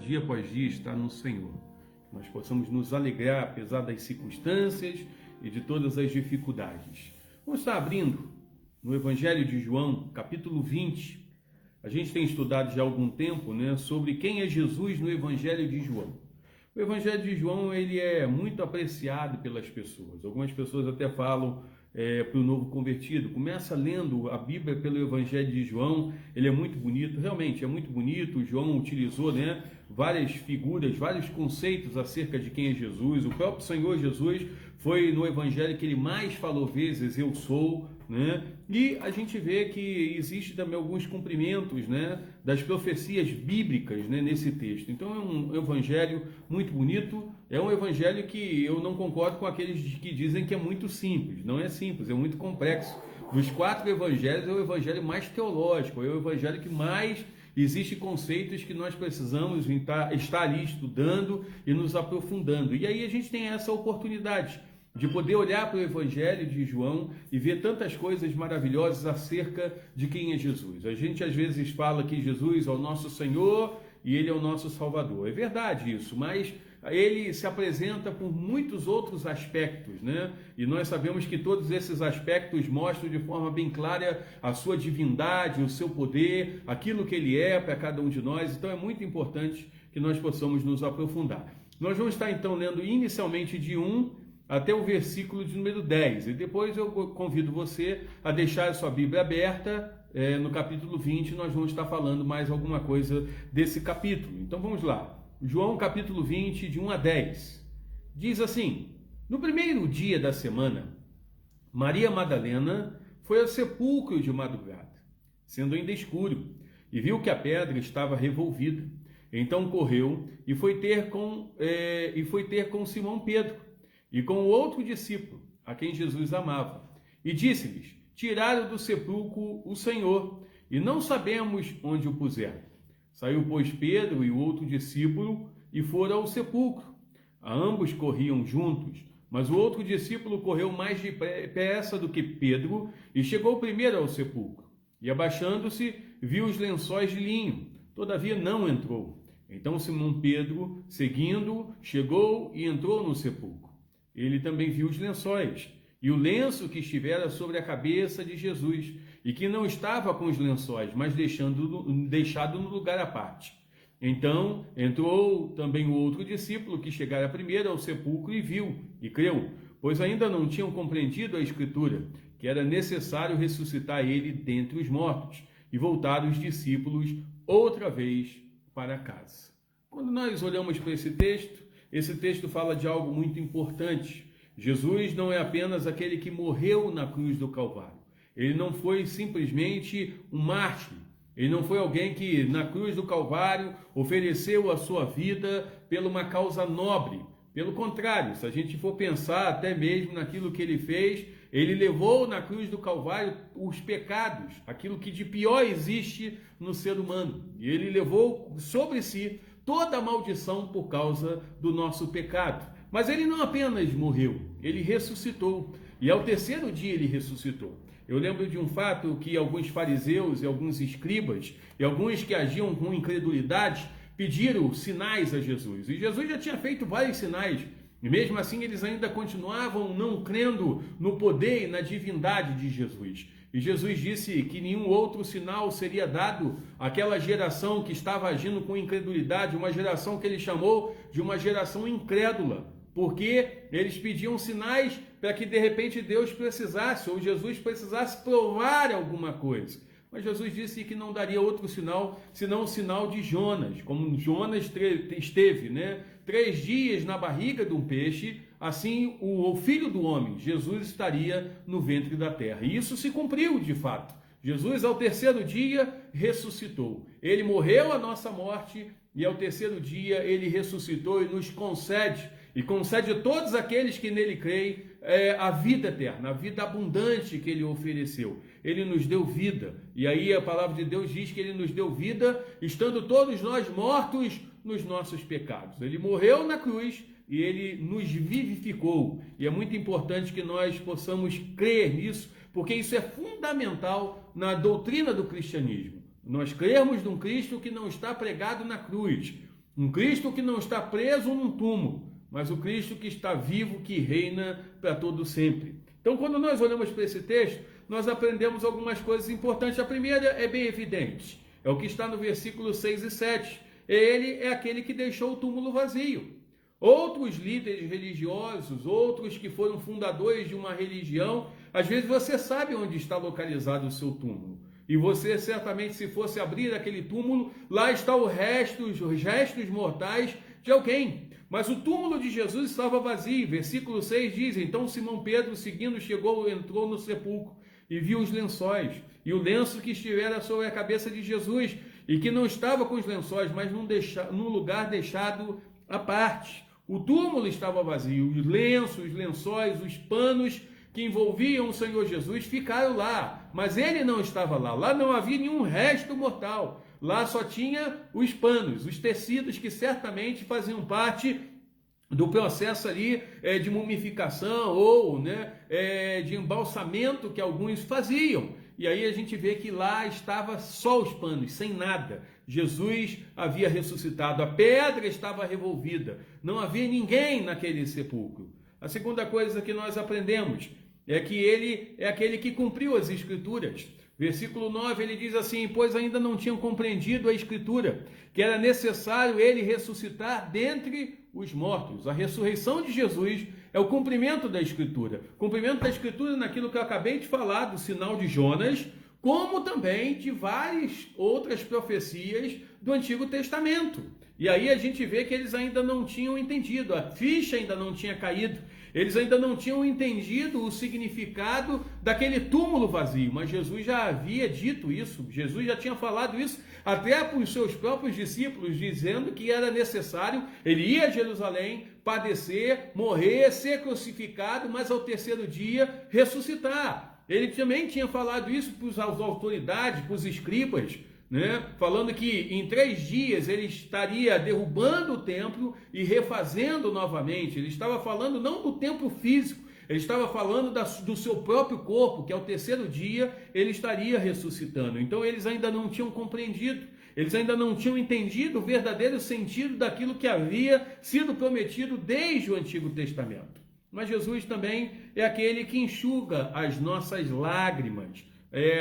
dia após dia estar no Senhor. Que nós possamos nos alegrar apesar das circunstâncias e de todas as dificuldades. Vamos estar abrindo no Evangelho de João, capítulo 20. A gente tem estudado já há algum tempo, sobre quem é Jesus no Evangelho de João. O Evangelho de João ele é muito apreciado pelas pessoas. Algumas pessoas até falam para o novo convertido, começa lendo a Bíblia pelo Evangelho de João, ele é muito bonito, realmente é muito bonito. João utilizou várias figuras, vários conceitos acerca de quem é Jesus. O próprio Senhor Jesus foi no Evangelho que ele mais falou vezes, eu sou, E a gente vê que existe também alguns cumprimentos, das profecias bíblicas, nesse texto. Então é um evangelho muito bonito, é um evangelho que eu não concordo com aqueles que dizem que é muito simples. Não é simples, é muito complexo. Dos 4 evangelhos é o evangelho mais teológico, é o evangelho que mais existem conceitos que nós precisamos estar ali estudando e nos aprofundando. E aí a gente tem essa oportunidade de poder olhar para o Evangelho de João e ver tantas coisas maravilhosas acerca de quem é Jesus. A gente às vezes fala que Jesus é o nosso Senhor e Ele é o nosso Salvador. É verdade isso, mas Ele se apresenta por muitos outros aspectos, E nós sabemos que todos esses aspectos mostram de forma bem clara a sua divindade, o seu poder, aquilo que Ele é para cada um de nós. Então é muito importante que nós possamos nos aprofundar. Nós vamos estar então lendo inicialmente de 1 até o versículo de número 10, e depois eu convido você a deixar a sua Bíblia aberta, no capítulo 20, nós vamos estar falando mais alguma coisa desse capítulo. Então vamos lá, João capítulo 20, de 1 a 10, diz assim: no primeiro dia da semana, Maria Madalena foi ao sepulcro de madrugada, sendo ainda escuro, e viu que a pedra estava revolvida. Então correu e foi ter com Simão Pedro, e com o outro discípulo, a quem Jesus amava, e disse-lhes: tiraram do sepulcro o Senhor, e não sabemos onde o puseram. Saiu, pois, Pedro e o outro discípulo, e foram ao sepulcro. A ambos corriam juntos, mas o outro discípulo correu mais depressa do que Pedro, e chegou primeiro ao sepulcro. E abaixando-se, viu os lençóis de linho, todavia não entrou. Então Simão Pedro, seguindo, chegou e entrou no sepulcro. Ele também viu os lençóis e o lenço que estivera sobre a cabeça de Jesus, e que não estava com os lençóis, mas deixado no lugar à parte. Então entrou também o outro discípulo, que chegara primeiro ao sepulcro, e viu e creu, pois ainda não tinham compreendido a Escritura, que era necessário ressuscitar ele dentre os mortos, e voltar os discípulos outra vez para casa. Quando nós olhamos para esse texto fala de algo muito importante. Jesus não é apenas aquele que morreu na cruz do Calvário. Ele não foi simplesmente um mártir. Ele não foi alguém que na cruz do Calvário ofereceu a sua vida por uma causa nobre. Pelo contrário, se a gente for pensar até mesmo naquilo que ele fez, ele levou na cruz do Calvário os pecados, aquilo que de pior existe no ser humano. E ele levou sobre si toda a maldição por causa do nosso pecado. Mas ele não apenas morreu, ele ressuscitou. E ao terceiro dia ele ressuscitou. Eu lembro de um fato que alguns fariseus e alguns escribas, e alguns que agiam com incredulidade, pediram sinais a Jesus. E Jesus já tinha feito vários sinais. E mesmo assim eles ainda continuavam não crendo no poder e na divindade de Jesus. E Jesus disse que nenhum outro sinal seria dado àquela geração que estava agindo com incredulidade, uma geração que ele chamou de uma geração incrédula, porque eles pediam sinais para que de repente Deus precisasse, ou Jesus precisasse provar alguma coisa. Mas Jesus disse que não daria outro sinal, senão o sinal de Jonas. Como Jonas esteve 3 dias na barriga de um peixe, assim o Filho do Homem, Jesus, estaria no ventre da terra. E isso se cumpriu de fato. Jesus, ao terceiro dia, ressuscitou. Ele morreu a nossa morte e ao terceiro dia ele ressuscitou e nos concede a todos aqueles que nele creem a vida eterna, a vida abundante que ele ofereceu. Ele nos deu vida, e aí a palavra de Deus diz que ele nos deu vida, estando todos nós mortos nos nossos pecados. Ele morreu na cruz e ele nos vivificou, e é muito importante que nós possamos crer nisso, porque isso é fundamental na doutrina do cristianismo. Nós crermos num Cristo que não está pregado na cruz. Um Cristo que não está preso num túmulo, mas o Cristo que está vivo, que reina para todo sempre. Então, quando nós olhamos para esse texto, nós aprendemos algumas coisas importantes. A primeira é bem evidente, é o que está no versículo 6 e 7. Ele é aquele que deixou o túmulo vazio. Outros líderes religiosos, outros que foram fundadores de uma religião, às vezes você sabe onde está localizado o seu túmulo. E você certamente, se fosse abrir aquele túmulo, lá está os restos mortais de alguém. Mas o túmulo de Jesus estava vazio. Versículo 6 diz: então Simão Pedro, seguindo, entrou no sepulcro e viu os lençóis, e o lenço que estivera sobre a cabeça de Jesus, e que não estava com os lençóis, mas num lugar deixado à parte. O túmulo estava vazio, os lenços, os lençóis, os panos que envolviam o Senhor Jesus ficaram lá, mas ele não estava lá. Lá não havia nenhum resto mortal. Lá só tinha os panos, os tecidos que certamente faziam parte do processo ali de mumificação ou de embalsamento que alguns faziam. E aí a gente vê que lá estava só os panos, sem nada. Jesus havia ressuscitado, a pedra estava revolvida, não havia ninguém naquele sepulcro. A segunda coisa que nós aprendemos é que ele é aquele que cumpriu as Escrituras. Versículo 9, ele diz assim: pois ainda não tinham compreendido a Escritura, que era necessário ele ressuscitar dentre os mortos. A ressurreição de Jesus é o cumprimento da Escritura. Cumprimento da Escritura naquilo que eu acabei de falar, do sinal de Jonas, como também de várias outras profecias do Antigo Testamento. E aí a gente vê que eles ainda não tinham entendido, a ficha ainda não tinha caído, eles ainda não tinham entendido o significado daquele túmulo vazio, mas Jesus já havia dito isso, Jesus já tinha falado isso até para os seus próprios discípulos, dizendo que era necessário, ele ia a Jerusalém, padecer, morrer, ser crucificado, mas ao terceiro dia ressuscitar. Ele também tinha falado isso para as autoridades, para os escribas, falando que em 3 dias ele estaria derrubando o templo e refazendo novamente. Ele estava falando não do templo físico, ele estava falando do seu próprio corpo, que ao terceiro dia ele estaria ressuscitando. Então eles ainda não tinham compreendido, eles ainda não tinham entendido o verdadeiro sentido daquilo que havia sido prometido desde o Antigo Testamento. Mas Jesus também é aquele que enxuga as nossas lágrimas.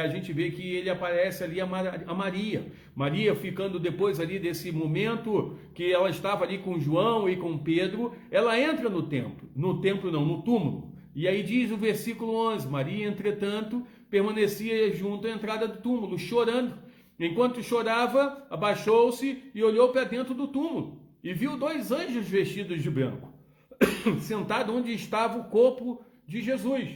A gente vê que ele aparece ali a Maria. Maria, ficando depois ali desse momento que ela estava ali com João e com Pedro, ela entra no templo. No túmulo. E aí diz o versículo 11, Maria, entretanto, permanecia junto à entrada do túmulo, chorando. Enquanto chorava, abaixou-se e olhou para dentro do túmulo. E viu 2 anjos vestidos de branco, sentado onde estava o corpo de Jesus.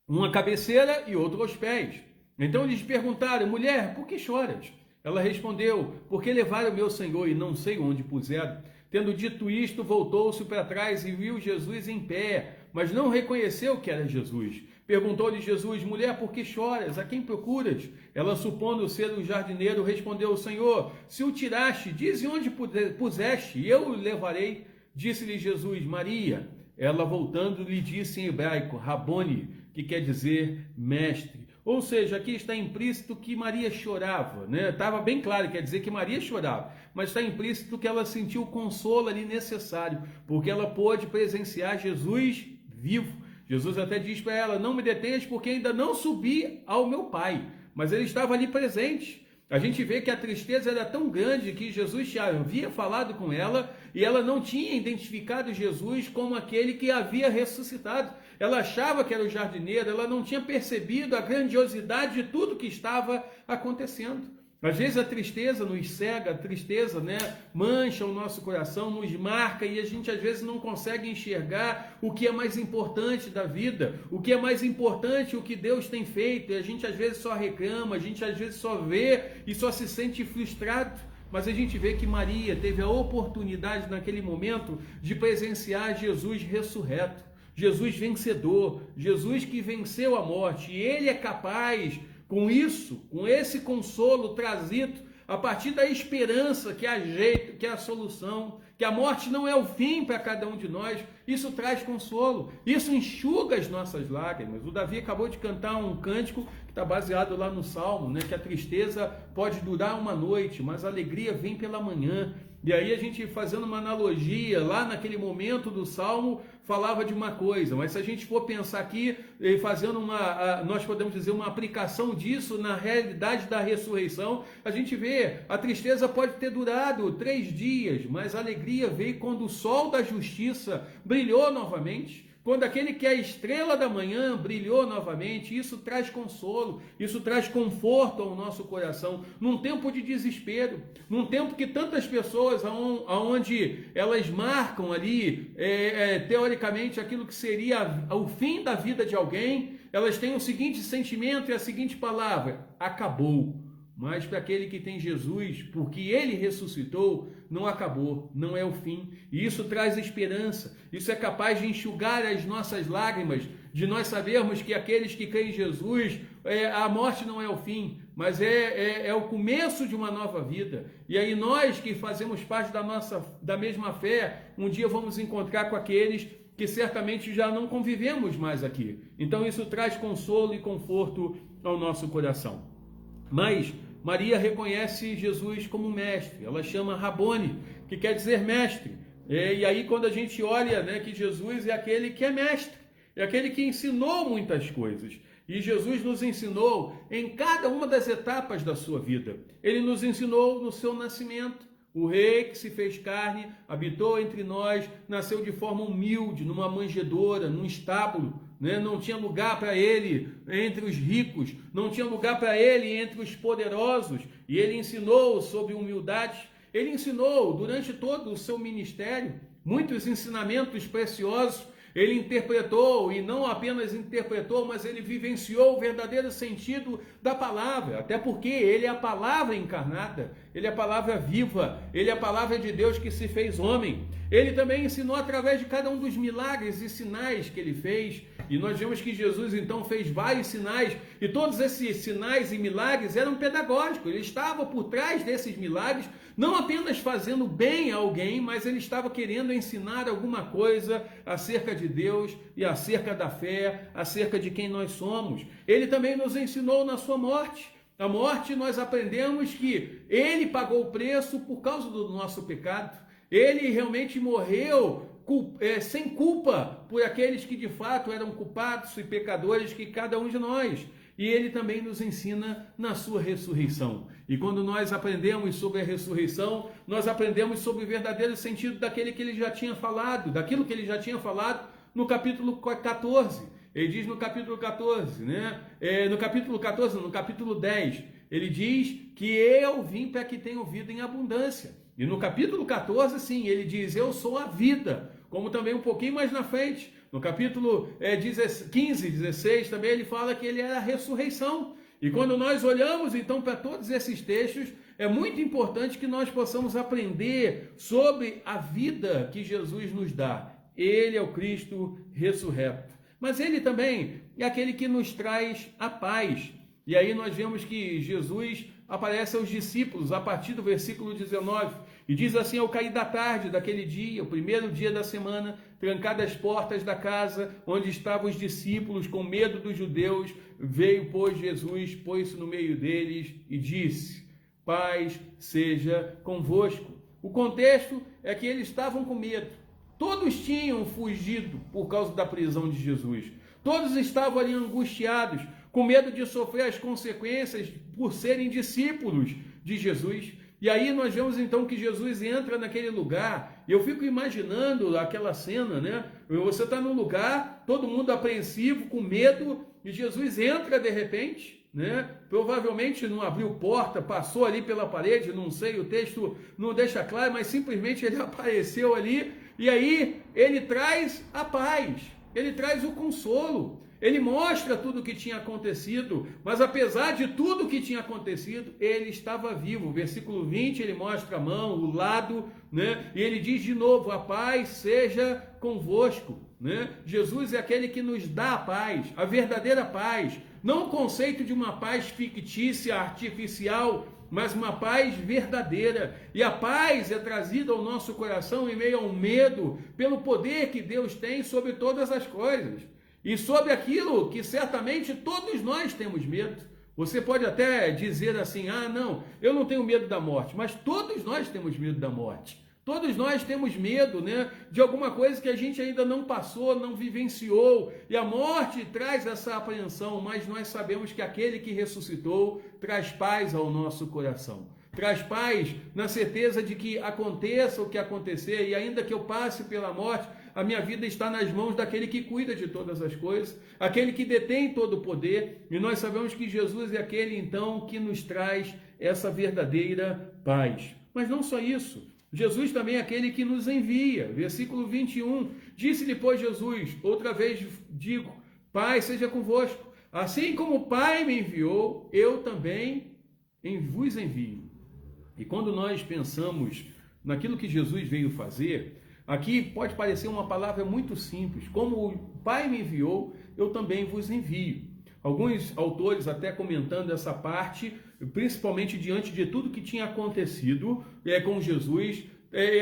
Um à cabeceira e outro aos pés. Então eles perguntaram: mulher, por que choras? Ela respondeu: porque levaram meu Senhor e não sei onde puseram. Tendo dito isto, voltou-se para trás e viu Jesus em pé, mas não reconheceu que era Jesus. Perguntou-lhe Jesus: mulher, por que choras? A quem procuras? Ela, supondo ser o jardineiro, respondeu: Senhor, se o tiraste, dize onde puseste, e eu o levarei. Disse-lhe Jesus: Maria. Ela, voltando, lhe disse em hebraico: Rabone, que quer dizer mestre. Ou seja, aqui está implícito que Maria chorava, Estava bem claro, quer dizer que Maria chorava, mas está implícito que ela sentiu o consolo ali necessário, porque ela pôde presenciar Jesus vivo. Jesus até diz para ela: não me detenhas, porque ainda não subi ao meu Pai. Mas ele estava ali presente. A gente vê que a tristeza era tão grande que Jesus já havia falado com ela e ela não tinha identificado Jesus como aquele que havia ressuscitado. Ela achava que era o jardineiro, ela não tinha percebido a grandiosidade de tudo que estava acontecendo. Às vezes a tristeza nos cega, a tristeza mancha o nosso coração, nos marca e a gente às vezes não consegue enxergar o que é mais importante da vida, o que é mais importante, o que Deus tem feito, e a gente às vezes só reclama, a gente às vezes só vê e só se sente frustrado. Mas a gente vê que Maria teve a oportunidade naquele momento de presenciar Jesus ressurreto, Jesus vencedor, Jesus que venceu a morte, e ele é capaz, com isso, com esse consolo trazido a partir da esperança que há jeito, que é a solução, que a morte não é o fim para cada um de nós, isso traz consolo, isso enxuga as nossas lágrimas. O Davi acabou de cantar um cântico que está baseado lá no Salmo, né? Que a tristeza pode durar uma noite, mas a alegria vem pela manhã. E aí a gente fazendo uma analogia, lá naquele momento do Salmo, falava de uma coisa, mas se a gente for pensar aqui, fazendo nós podemos dizer uma aplicação disso na realidade da ressurreição, a gente vê, a tristeza pode ter durado 3 dias, mas a alegria veio quando o sol da justiça brilhou novamente, quando aquele que é a estrela da manhã brilhou novamente. Isso traz consolo, isso traz conforto ao nosso coração, num tempo de desespero, num tempo que tantas pessoas, aonde elas marcam ali, teoricamente, aquilo que seria o fim da vida de alguém, elas têm o seguinte sentimento e a seguinte palavra: acabou. Mas para aquele que tem Jesus, porque ele ressuscitou, não acabou, não é o fim. E isso traz esperança, isso é capaz de enxugar as nossas lágrimas, de nós sabermos que aqueles que creem em Jesus, a morte não é o fim, mas é o começo de uma nova vida. E aí nós que fazemos parte da mesma fé, um dia vamos encontrar com aqueles que certamente já não convivemos mais aqui. Então isso traz consolo e conforto ao nosso coração. Mas Maria reconhece Jesus como mestre, ela chama Rabone, que quer dizer mestre. E aí quando a gente olha, né, que Jesus é aquele que é mestre, é aquele que ensinou muitas coisas. E Jesus nos ensinou em cada uma das etapas da sua vida. Ele nos ensinou no seu nascimento. O rei que se fez carne, habitou entre nós, nasceu de forma humilde, numa manjedoura, num estábulo, né? Não tinha lugar para ele entre os ricos, não tinha lugar para ele entre os poderosos, e ele ensinou sobre humildade. Ele ensinou durante todo o seu ministério muitos ensinamentos preciosos. Ele interpretou, e não apenas interpretou, mas ele vivenciou o verdadeiro sentido da palavra, até porque ele é a palavra encarnada, ele é a palavra viva, ele é a palavra de Deus que se fez homem. Ele também ensinou através de cada um dos milagres e sinais que ele fez, e nós vemos que Jesus então fez vários sinais, e todos esses sinais e milagres eram pedagógicos. Ele estava por trás desses milagres, não apenas fazendo bem a alguém, mas ele estava querendo ensinar alguma coisa acerca de Deus e acerca da fé, acerca de quem nós somos. Ele também nos ensinou na sua morte. Na morte nós aprendemos que ele pagou o preço por causa do nosso pecado. Ele realmente morreu sem culpa por aqueles que de fato eram culpados e pecadores, que cada um de nós. E ele também nos ensina na sua ressurreição. E quando nós aprendemos sobre a ressurreição, nós aprendemos sobre o verdadeiro sentido daquele que ele já tinha falado, daquilo que ele já tinha falado no capítulo 14. Ele diz no capítulo 14, né? No capítulo 10, ele diz que eu vim para que tenham vida em abundância. E no capítulo 14, sim, ele diz: eu sou a vida. Como também um pouquinho mais na frente, no capítulo 15, 16, também ele fala que ele é a ressurreição. E quando nós olhamos então para todos esses textos, é muito importante que nós possamos aprender sobre a vida que Jesus nos dá. Ele é o Cristo ressurreto. Mas ele também é aquele que nos traz a paz. E aí nós vemos que Jesus aparece aos discípulos a partir do versículo 19. E diz assim: ao cair da tarde daquele dia, o primeiro dia da semana, trancadas as portas da casa onde estavam os discípulos, com medo dos judeus, veio, pois, Jesus, pôs-se no meio deles e disse: paz seja convosco. O contexto é que eles estavam com medo. Todos tinham fugido por causa da prisão de Jesus. Todos estavam ali angustiados, com medo de sofrer as consequências por serem discípulos de Jesus. E aí nós vemos então que Jesus entra naquele lugar. Eu fico imaginando aquela cena, né? Você está num lugar, todo mundo apreensivo, com medo, e Jesus entra de repente, né? Provavelmente não abriu porta, passou ali pela parede, não sei, o texto não deixa claro, mas simplesmente ele apareceu ali, e aí ele traz a paz, ele traz o consolo. Ele mostra tudo o que tinha acontecido, mas apesar de tudo o que tinha acontecido, ele estava vivo. Versículo 20, ele mostra a mão, o lado, né? E ele diz de novo: a paz seja convosco, né? Jesus é aquele que nos dá a paz, a verdadeira paz. Não o conceito de uma paz fictícia, artificial, mas uma paz verdadeira. E a paz é trazida ao nosso coração em meio ao medo, pelo poder que Deus tem sobre todas as coisas. e sobre aquilo que certamente todos nós temos medo. Você pode até dizer assim, não, eu não tenho medo da morte, mas todos nós temos medo da morte. Todos nós temos medo, né, de alguma coisa que a gente ainda não passou, não vivenciou, e a morte traz essa apreensão, mas nós sabemos que aquele que ressuscitou traz paz ao nosso coração. Traz paz na certeza de que aconteça o que acontecer, e ainda que eu passe pela morte, a minha vida está nas mãos daquele que cuida de todas as coisas, aquele que detém todo o poder, e nós sabemos que Jesus é aquele, então, que nos traz essa verdadeira paz. Mas não só isso, Jesus também é aquele que nos envia. Versículo 21, disse-lhe, pois, Jesus, outra vez digo, Pai seja convosco, assim como o Pai me enviou, eu também vos envio. E quando nós pensamos naquilo que Jesus veio fazer, aqui pode parecer uma palavra muito simples, como o Pai me enviou, eu também vos envio. Alguns autores até comentando essa parte, principalmente diante de tudo que tinha acontecido com Jesus,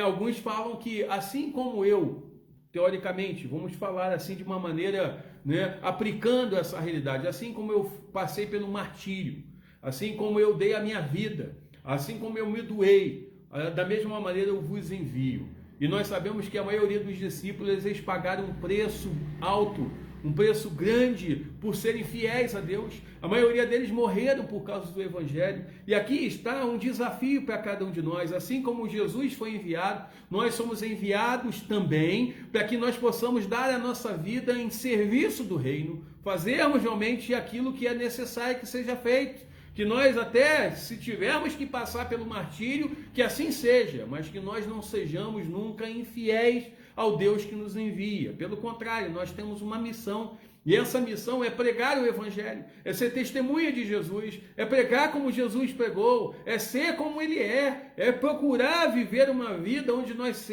alguns falam que assim como eu, teoricamente, vamos falar assim de uma maneira, né, aplicando essa realidade, assim como eu passei pelo martírio, assim como eu dei a minha vida, assim como eu me doei, da mesma maneira eu vos envio. E nós sabemos que a maioria dos discípulos, eles pagaram um preço alto, um preço grande por serem fiéis a Deus. A maioria deles morreram por causa do Evangelho. E aqui está um desafio para cada um de nós. Assim como Jesus foi enviado, nós somos enviados também para que nós possamos dar a nossa vida em serviço do reino, fazermos realmente aquilo que é necessário que seja feito. Que nós até, se tivermos que passar pelo martírio, que assim seja, mas que nós não sejamos nunca infiéis ao Deus que nos envia. Pelo contrário, nós temos uma missão, e essa missão é pregar o Evangelho, é ser testemunha de Jesus, é pregar como Jesus pregou, é ser como Ele é procurar viver uma vida onde nós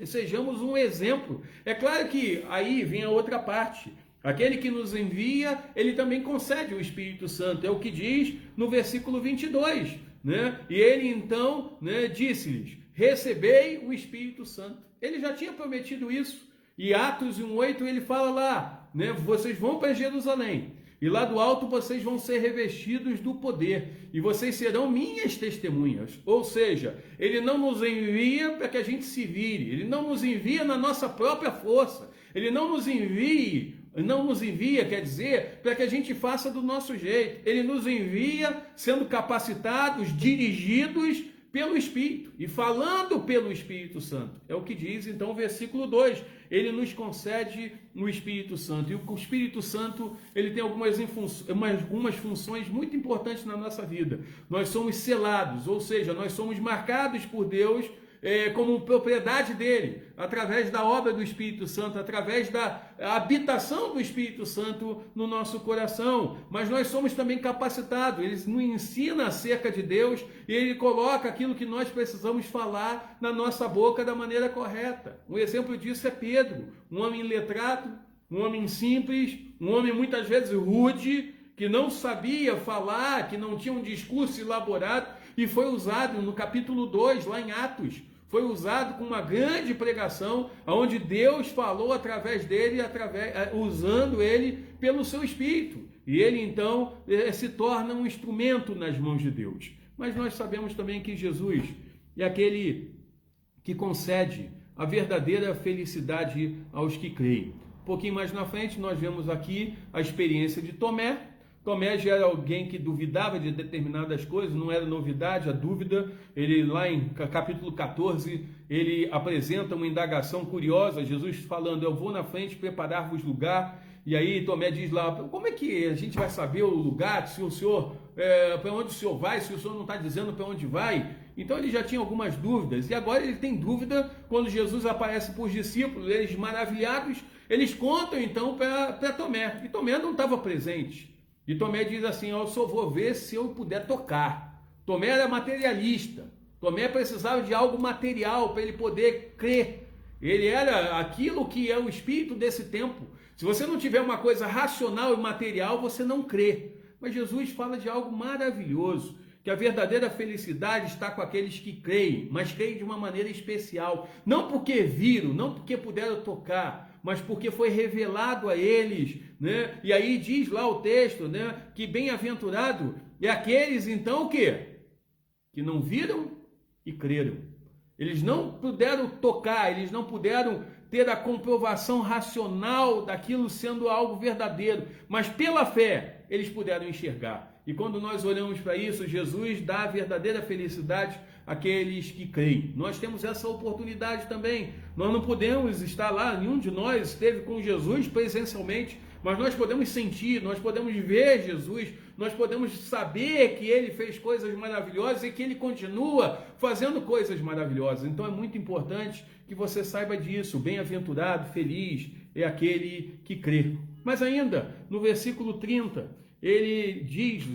sejamos um exemplo. É claro que aí vem a outra parte. Aquele que nos envia, ele também concede o Espírito Santo, é o que diz no versículo 22, né? E ele então, né, disse-lhes, recebei o Espírito Santo. Ele já tinha prometido isso, e Atos 1:8 ele fala lá, né, vocês vão para Jerusalém, e lá do alto vocês vão ser revestidos do poder, e vocês serão minhas testemunhas. Ou seja, ele não nos envia para que a gente se vire, ele não nos envia na nossa própria força, ele não nos envia, quer dizer, para que a gente faça do nosso jeito. Ele nos envia sendo capacitados, dirigidos pelo Espírito e falando pelo Espírito Santo. É o que diz então o versículo 2. Ele nos concede o Espírito Santo. E o Espírito Santo, ele tem algumas funções muito importantes na nossa vida. Nós somos selados, ou seja, nós somos marcados por Deus como propriedade dele, através da obra do Espírito Santo, através da habitação do Espírito Santo no nosso coração. Mas nós somos também capacitados, ele nos ensina acerca de Deus e ele coloca aquilo que nós precisamos falar na nossa boca da maneira correta. Um exemplo disso é Pedro, um homem letrado, um homem simples, um homem muitas vezes rude, que não sabia falar, que não tinha um discurso elaborado, e foi usado no capítulo 2, lá em Atos, foi usado com uma grande pregação, onde Deus falou através dele, usando ele pelo seu Espírito. E ele então se torna um instrumento nas mãos de Deus. Mas nós sabemos também que Jesus é aquele que concede a verdadeira felicidade aos que creem. Um pouquinho mais na frente nós vemos aqui a experiência de Tomé. Tomé já era alguém que duvidava de determinadas coisas, não era novidade a dúvida. Ele lá em capítulo 14, ele apresenta uma indagação curiosa, Jesus falando, eu vou na frente preparar-vos lugar. E aí Tomé diz lá, como é que a gente vai saber o lugar, se o senhor, para onde o senhor vai, se o senhor não está dizendo para onde vai? Então ele já tinha algumas dúvidas, e agora ele tem dúvida quando Jesus aparece para os discípulos, eles maravilhados, eles contam então para Tomé, e Tomé não estava presente. E Tomé diz assim, eu só vou ver se eu puder tocar. Tomé era materialista. Tomé precisava de algo material para ele poder crer. Ele era aquilo que é o espírito desse tempo. Se você não tiver uma coisa racional e material, você não crê. Mas Jesus fala de algo maravilhoso, que a verdadeira felicidade está com aqueles que creem, mas creem de uma maneira especial. Não porque viram, não porque puderam tocar, mas porque foi revelado a eles né? E aí diz lá o texto, né, que bem-aventurado é aqueles então que não viram e creram. Eles não puderam tocar, eles não puderam ter a comprovação racional daquilo sendo algo verdadeiro, mas pela fé eles puderam enxergar. E quando nós olhamos para isso, Jesus dá a verdadeira felicidade àqueles que creem. Nós temos essa oportunidade também. Nós não podemos estar lá, nenhum de nós esteve com Jesus presencialmente, mas nós podemos sentir, nós podemos ver Jesus, nós podemos saber que Ele fez coisas maravilhosas e que Ele continua fazendo coisas maravilhosas. Então é muito importante que você saiba disso. Bem-aventurado, feliz é aquele que crê. Mas ainda, no versículo 30,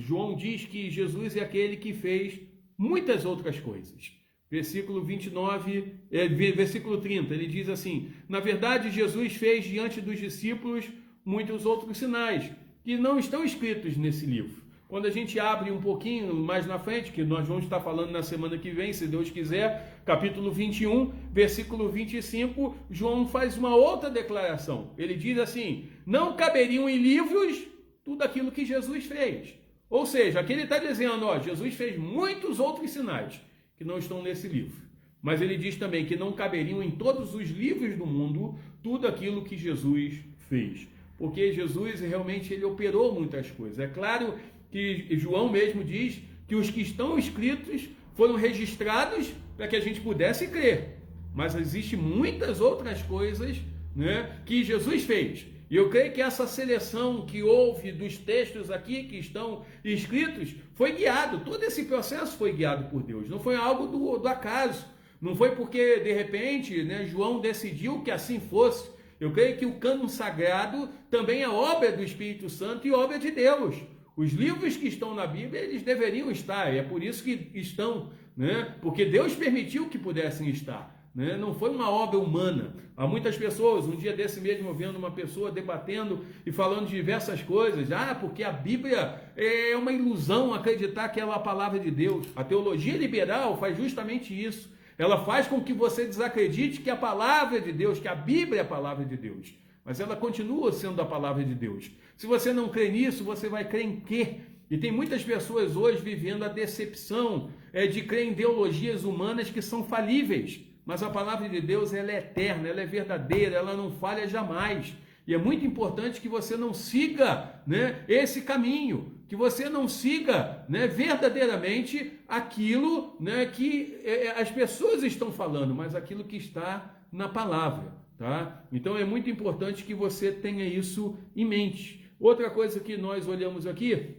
João diz que Jesus é aquele que fez muitas outras coisas. Versículo 30, ele diz assim: na verdade, Jesus fez diante dos discípulos muitos outros sinais que não estão escritos nesse livro. Quando a gente abre um pouquinho mais na frente, que nós vamos estar falando na semana que vem, se Deus quiser, capítulo 21, versículo 25, João faz uma outra declaração. Ele diz assim: não caberiam em livros tudo aquilo que Jesus fez. Ou seja, aqui ele está dizendo, Jesus fez muitos outros sinais que não estão nesse livro. Mas ele diz também que não caberiam em todos os livros do mundo tudo aquilo que Jesus fez. Porque Jesus realmente ele operou muitas coisas. É claro que João mesmo diz que os que estão escritos foram registrados para que a gente pudesse crer. Mas existem muitas outras coisas, né, que Jesus fez. E eu creio que essa seleção que houve dos textos aqui que estão escritos foi guiado. Todo esse processo foi guiado por Deus. Não foi algo do acaso. Não foi porque, de repente, né, João decidiu que assim fosse. Eu creio que o cânon sagrado também é obra do Espírito Santo e obra de Deus. Os livros que estão na Bíblia, eles deveriam estar. E é por isso que estão, né? Porque Deus permitiu que pudessem estar. Né? Não foi uma obra humana. Há muitas pessoas, um dia desse mesmo eu vendo uma pessoa debatendo e falando de diversas coisas, porque a Bíblia é uma ilusão acreditar que ela é a palavra de Deus. A teologia liberal faz justamente isso. Ela faz com que você desacredite que a palavra é de Deus, que a Bíblia é a palavra de Deus, mas ela continua sendo a palavra de Deus. Se você não crê nisso, você vai crer em quê? E tem muitas pessoas hoje vivendo a decepção de crer em ideologias humanas que são falíveis. Mas a palavra de Deus, ela é eterna, ela é verdadeira, ela não falha jamais. E é muito importante que você não siga, né, esse caminho, que você não siga, né, verdadeiramente aquilo, né, que as pessoas estão falando, mas aquilo que está na palavra. Tá? Então é muito importante que você tenha isso em mente. Outra coisa que nós olhamos aqui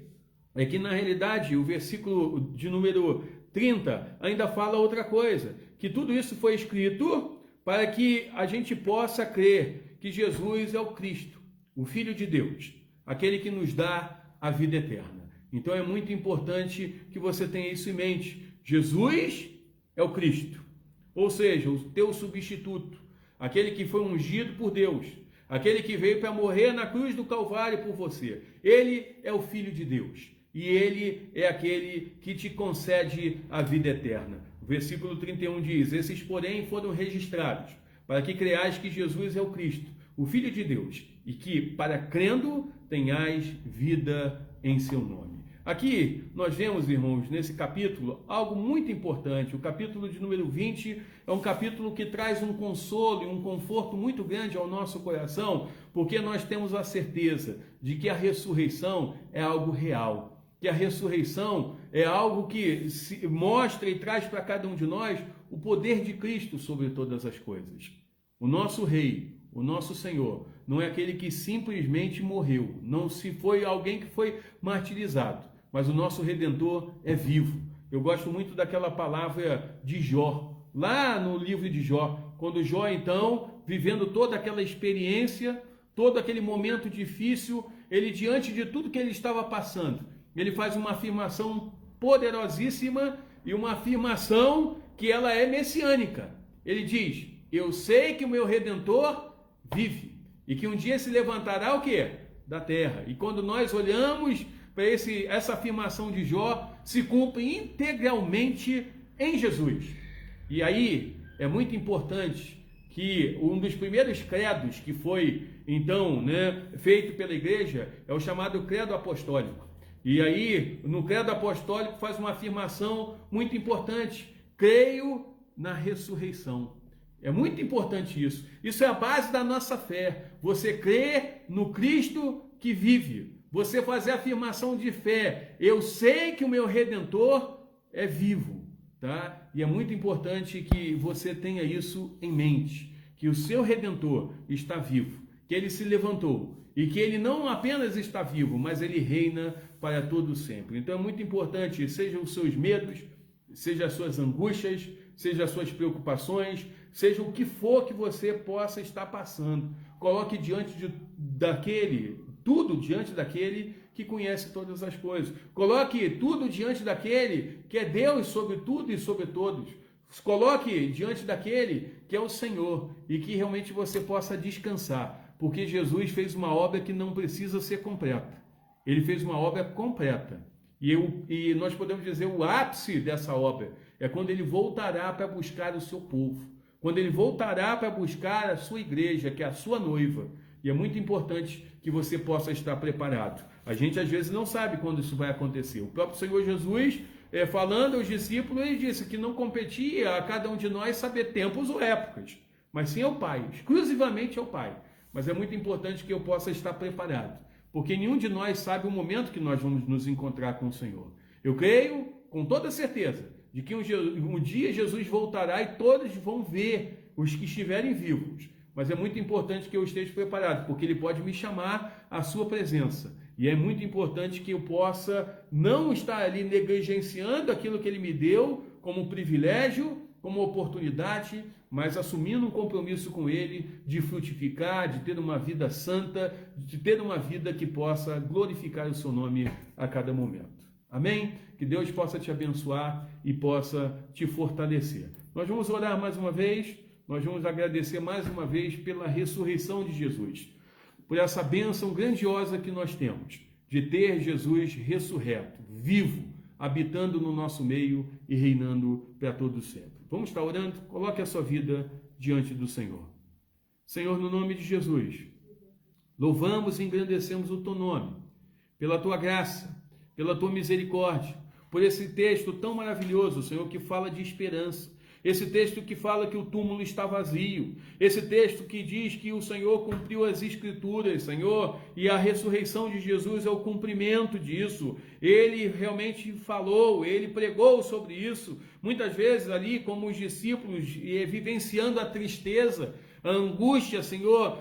é que, na realidade, o versículo de número 30 ainda fala outra coisa, que tudo isso foi escrito para que a gente possa crer que Jesus é o Cristo, o Filho de Deus, aquele que nos dá a vida eterna. Então é muito importante que você tenha isso em mente. Jesus é o Cristo, ou seja, o teu substituto, aquele que foi ungido por Deus, aquele que veio para morrer na cruz do Calvário por você. Ele é o Filho de Deus. E ele é aquele que te concede a vida eterna. O versículo 31 diz: esses, porém, foram registrados, para que creais que Jesus é o Cristo, o Filho de Deus, e que, para crendo, tenhais vida em seu nome. Aqui nós vemos, irmãos, nesse capítulo, algo muito importante. O capítulo de número 20 é um capítulo que traz um consolo e um conforto muito grande ao nosso coração, porque nós temos a certeza de que a ressurreição é algo real. Que a ressurreição é algo que mostra e traz para cada um de nós o poder de Cristo sobre todas as coisas. O nosso Rei, o nosso Senhor, não é aquele que simplesmente morreu, não se foi alguém que foi martirizado, mas o nosso Redentor é vivo. Eu gosto muito daquela palavra de Jó, lá no livro de Jó, quando Jó, então, vivendo toda aquela experiência, todo aquele momento difícil, ele, diante de tudo que ele estava passando, ele faz uma afirmação poderosíssima e uma afirmação que ela é messiânica. Ele diz: eu sei que o meu Redentor vive e que um dia se levantará o quê? Da terra. E quando nós olhamos para essa afirmação de Jó, se cumpre integralmente em Jesus. E aí é muito importante que um dos primeiros credos que foi, então, feito pela igreja é o chamado credo apostólico. E aí, no credo apostólico faz uma afirmação muito importante: creio na ressurreição. É muito importante isso. Isso é a base da nossa fé. Você crê no Cristo que vive. Você fazer a afirmação de fé: eu sei que o meu Redentor é vivo. Tá? E é muito importante que você tenha isso em mente, que o seu Redentor está vivo, que ele se levantou e que ele não apenas está vivo, mas ele reina para todo sempre. Então é muito importante, seja os seus medos, seja as suas angústias, seja as suas preocupações, seja o que for que você possa estar passando, coloque tudo diante daquele que conhece todas as coisas. Coloque tudo diante daquele que é Deus sobre tudo e sobre todos. Coloque diante daquele que é o Senhor e que realmente você possa descansar, porque Jesus fez uma obra que não precisa ser completa. Ele fez uma obra completa. E nós podemos dizer o ápice dessa obra é quando ele voltará para buscar o seu povo, quando ele voltará para buscar a sua igreja, que é a sua noiva. E é muito importante que você possa estar preparado. A gente às vezes não sabe quando isso vai acontecer. O próprio Senhor Jesus, falando aos discípulos, ele disse que não competia a cada um de nós saber tempos ou épocas, mas sim ao Pai, exclusivamente ao Pai. Mas é muito importante que eu possa estar preparado, porque nenhum de nós sabe o momento que nós vamos nos encontrar com o Senhor. Eu creio com toda certeza de que um dia Jesus voltará e todos vão ver, os que estiverem vivos. Mas é muito importante que eu esteja preparado, porque ele pode me chamar à sua presença. E é muito importante que eu possa não estar ali negligenciando aquilo que ele me deu como privilégio, como oportunidade, mas assumindo um compromisso com ele de frutificar, de ter uma vida santa, de ter uma vida que possa glorificar o seu nome a cada momento. Amém? Que Deus possa te abençoar e possa te fortalecer. Nós vamos orar mais uma vez. Nós vamos agradecer mais uma vez pela ressurreição de Jesus, por essa bênção grandiosa que nós temos, de ter Jesus ressurreto, vivo, habitando no nosso meio e reinando para todo sempre. Vamos estar orando? Coloque a sua vida diante do Senhor. Senhor, no nome de Jesus, louvamos e engrandecemos o teu nome, pela tua graça, pela tua misericórdia, por esse texto tão maravilhoso, Senhor, que fala de esperança. Esse texto que fala que o túmulo está vazio. Esse texto que diz que o Senhor cumpriu as Escrituras, Senhor, e a ressurreição de Jesus é o cumprimento disso. Ele realmente falou, ele pregou sobre isso. Muitas vezes ali, como os discípulos, vivenciando a tristeza, a angústia, Senhor,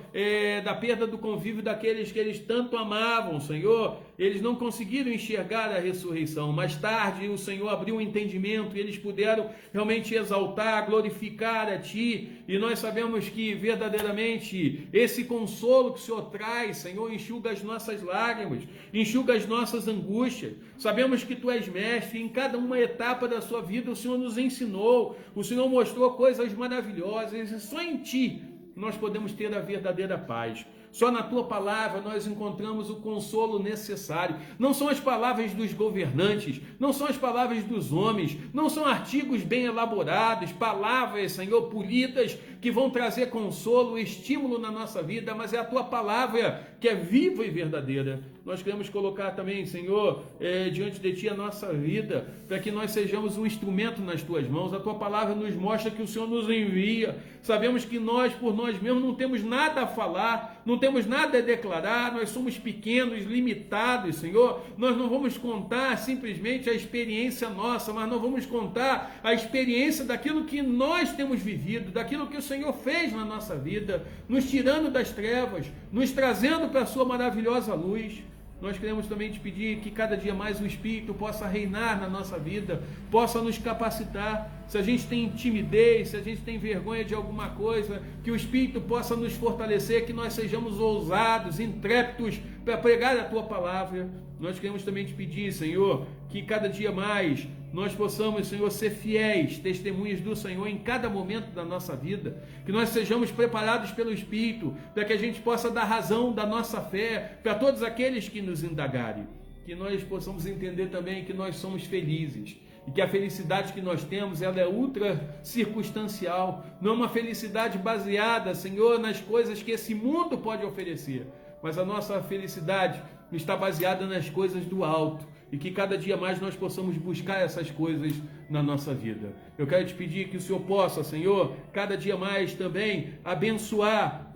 da perda do convívio daqueles que eles tanto amavam, Senhor. Eles não conseguiram enxergar a ressurreição. Mais tarde, o Senhor abriu um entendimento e eles puderam realmente exaltar, glorificar a Ti. E nós sabemos que verdadeiramente esse consolo que o Senhor traz, Senhor, enxuga as nossas lágrimas, enxuga as nossas angústias. Sabemos que Tu és mestre e em cada uma etapa da sua vida o Senhor nos ensinou, o Senhor mostrou coisas maravilhosas e só em Ti nós podemos ter a verdadeira paz. Só na tua palavra nós encontramos o consolo necessário. Não são as palavras dos governantes, não são as palavras dos homens, não são artigos bem elaborados, palavras, Senhor, polidas, que vão trazer consolo, estímulo na nossa vida, mas é a tua palavra que é viva e verdadeira. Nós queremos colocar também, Senhor, diante de Ti a nossa vida, para que nós sejamos um instrumento nas Tuas mãos. A Tua palavra nos mostra que o Senhor nos envia. Sabemos que nós, por nós mesmos, não temos nada a falar, não temos nada a declarar, nós somos pequenos, limitados, Senhor. Nós não vamos contar simplesmente a experiência nossa, mas nós vamos contar a experiência daquilo que nós temos vivido, daquilo que o Senhor fez na nossa vida, nos tirando das trevas, nos trazendo para a Sua maravilhosa luz. Nós queremos também te pedir que cada dia mais o Espírito possa reinar na nossa vida, possa nos capacitar. Se a gente tem timidez, se a gente tem vergonha de alguma coisa, que o Espírito possa nos fortalecer, que nós sejamos ousados, intrépidos para pregar a Tua palavra. Nós queremos também te pedir, Senhor, que cada dia mais nós possamos, Senhor, ser fiéis, testemunhas do Senhor em cada momento da nossa vida, que nós sejamos preparados pelo Espírito, para que a gente possa dar razão da nossa fé para todos aqueles que nos indagarem, que nós possamos entender também que nós somos felizes, e que a felicidade que nós temos, ela é ultra circunstancial, não é uma felicidade baseada, Senhor, nas coisas que esse mundo pode oferecer, mas a nossa felicidade está baseada nas coisas do alto, e que cada dia mais nós possamos buscar essas coisas na nossa vida. Eu quero te pedir que o Senhor possa, Senhor, cada dia mais também abençoar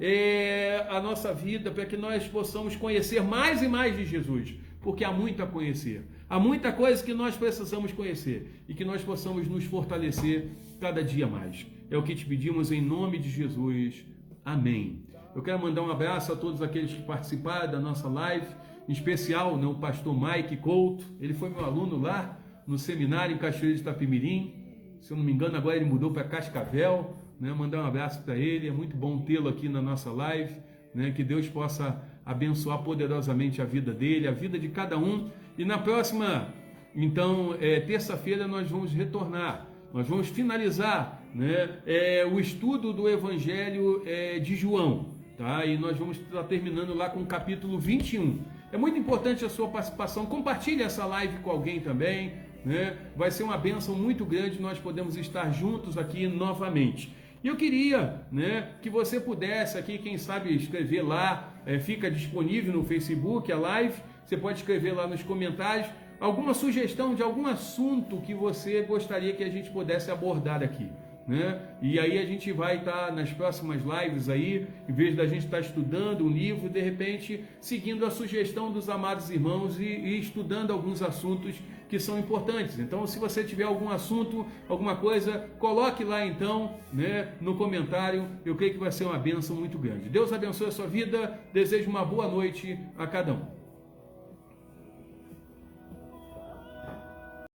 a nossa vida, para que nós possamos conhecer mais e mais de Jesus, porque há muito a conhecer, há muita coisa que nós precisamos conhecer, e que nós possamos nos fortalecer cada dia mais. É o que te pedimos em nome de Jesus. Amém. Eu quero mandar um abraço a todos aqueles que participaram da nossa live, em especial, né, o pastor Mike Couto. Ele foi meu aluno lá no seminário em Cachoeira de Itapemirim. Se eu não me engano, agora ele mudou para Cascavel, né? Mandar um abraço para ele. É muito bom tê-lo aqui na nossa live, né? Que Deus possa abençoar poderosamente a vida dele, a vida de cada um. E na próxima, então, terça-feira, nós vamos retornar. Nós vamos finalizar, né, o estudo do Evangelho de João, tá? E nós vamos estar terminando lá com o capítulo 21. É muito importante a sua participação. Compartilhe essa live com alguém também, né? Vai ser uma bênção muito grande nós podemos estar juntos aqui novamente. E eu queria, né, que você pudesse aqui, quem sabe, escrever lá, fica disponível no Facebook a live, você pode escrever lá nos comentários alguma sugestão de algum assunto que você gostaria que a gente pudesse abordar aqui, né? E aí a gente vai estar nas próximas lives aí, em vez da gente estar estudando um livro, de repente seguindo a sugestão dos amados irmãos e estudando alguns assuntos que são importantes. Então, se você tiver algum assunto, alguma coisa, coloque lá então, né, no comentário. Eu creio que vai ser uma bênção muito grande. Deus abençoe a sua vida. Desejo uma boa noite a cada um.